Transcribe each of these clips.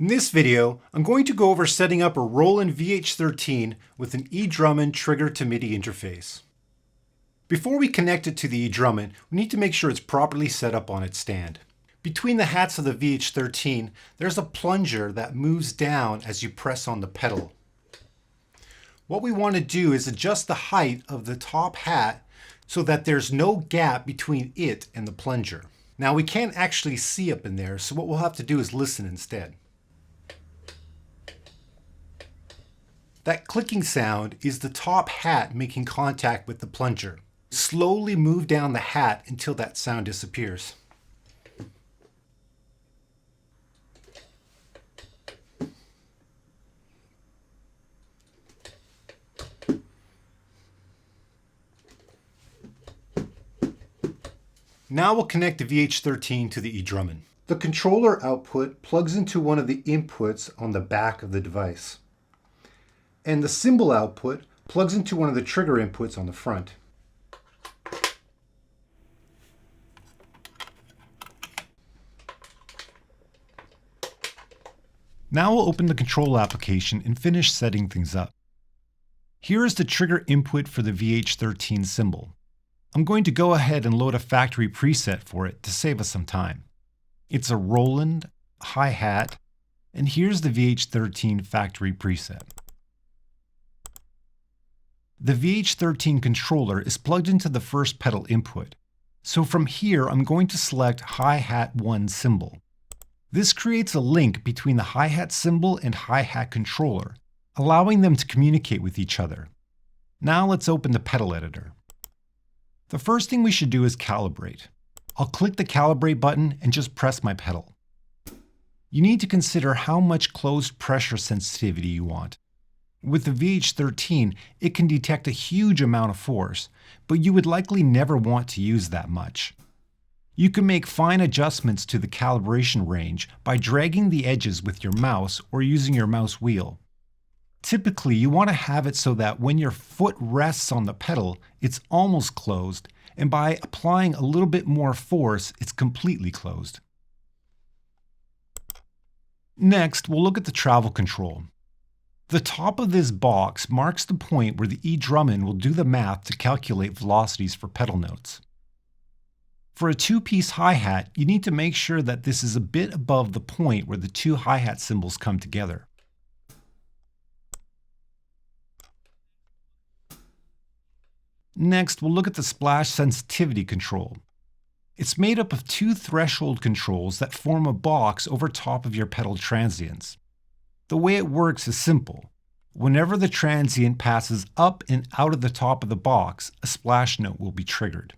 In this video, I'm going to go over setting up a Roland VH-13 with an eDRUMin trigger to MIDI interface. Before we connect it to the eDRUMin, we need to make sure it's properly set up on its stand. Between the hats of the VH-13, there's a plunger that moves down as you press on the pedal. What we want to do is adjust the height of the top hat so that there's no gap between it and the plunger. Now we can't actually see up in there, so what we'll have to do is listen instead. That clicking sound is the top hat making contact with the plunger. Slowly move down the hat until that sound disappears. Now we'll connect the VH-13 to the eDRUMin. The controller output plugs into one of the inputs on the back of the device. And the cymbal output plugs into one of the trigger inputs on the front. Now we'll open the control application and finish setting things up. Here is the trigger input for the VH-13 cymbal. I'm going to go ahead and load a factory preset for it to save us some time. It's a Roland hi-hat, and here's the VH-13 factory preset. The VH-13 controller is plugged into the first pedal input, so from here I'm going to select hi-hat 1 cymbal. This creates a link between the hi-hat cymbal and hi-hat controller, allowing them to communicate with each other. Now let's open the pedal editor. The first thing we should do is calibrate. I'll click the calibrate button and just press my pedal. You need to consider how much closed pressure sensitivity you want. With the VH-13, it can detect a huge amount of force, but you would likely never want to use that much. You can make fine adjustments to the calibration range by dragging the edges with your mouse or using your mouse wheel. Typically, you want to have it so that when your foot rests on the pedal, it's almost closed, and by applying a little bit more force, it's completely closed. Next, we'll look at the travel control. The top of this box marks the point where the eDRUMin will do the math to calculate velocities for pedal notes. For a two-piece hi-hat, you need to make sure that this is a bit above the point where the two hi-hat cymbals come together. Next, we'll look at the splash sensitivity control. It's made up of two threshold controls that form a box over top of your pedal transients. The way it works is simple. Whenever the transient passes up and out of the top of the box, a splash note will be triggered.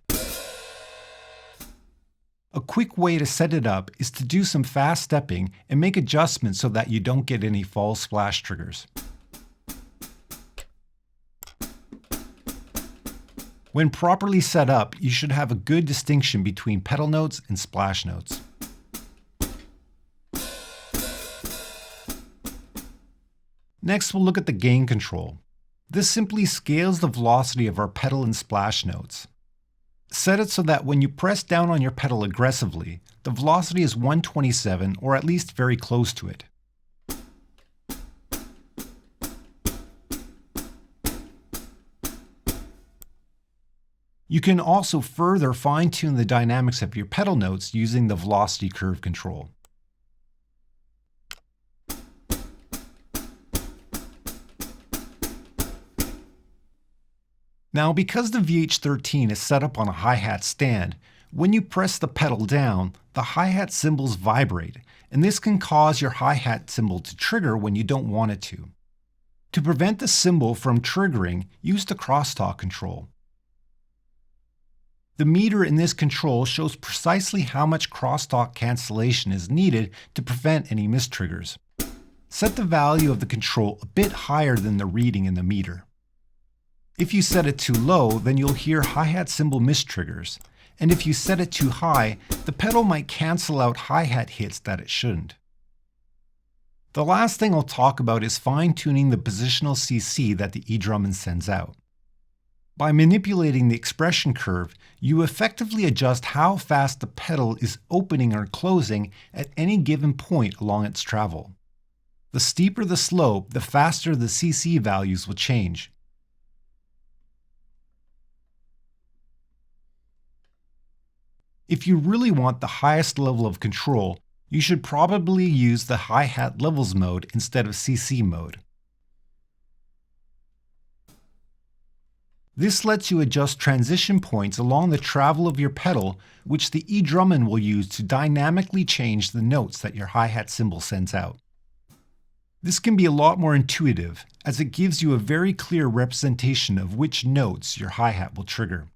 A quick way to set it up is to do some fast stepping and make adjustments so that you don't get any false splash triggers. When properly set up, you should have a good distinction between pedal notes and splash notes. Next, we'll look at the gain control. This simply scales the velocity of our pedal and splash notes. Set it so that when you press down on your pedal aggressively, the velocity is 127 or at least very close to it. You can also further fine-tune the dynamics of your pedal notes using the velocity curve control. Now, because the VH-13 is set up on a hi-hat stand, when you press the pedal down, the hi-hat cymbals vibrate, and this can cause your hi-hat cymbal to trigger when you don't want it to. To prevent the cymbal from triggering, use the Crosstalk Control. The meter in this control shows precisely how much crosstalk cancellation is needed to prevent any mistriggers. Set the value of the control a bit higher than the reading in the meter. If you set it too low, then you'll hear hi-hat cymbal mistriggers, and if you set it too high, the pedal might cancel out hi-hat hits that it shouldn't. The last thing I'll talk about is fine-tuning the positional Cc that the eDRUMin sends out. By manipulating the expression curve, you effectively adjust how fast the pedal is opening or closing at any given point along its travel. The steeper the slope, the faster the CC values will change. If you really want the highest level of control, you should probably use the hi-hat levels mode instead of CC mode. This lets you adjust transition points along the travel of your pedal, which the eDRUMin will use to dynamically change the notes that your hi-hat cymbal sends out. This can be a lot more intuitive, as it gives you a very clear representation of which notes your hi-hat will trigger.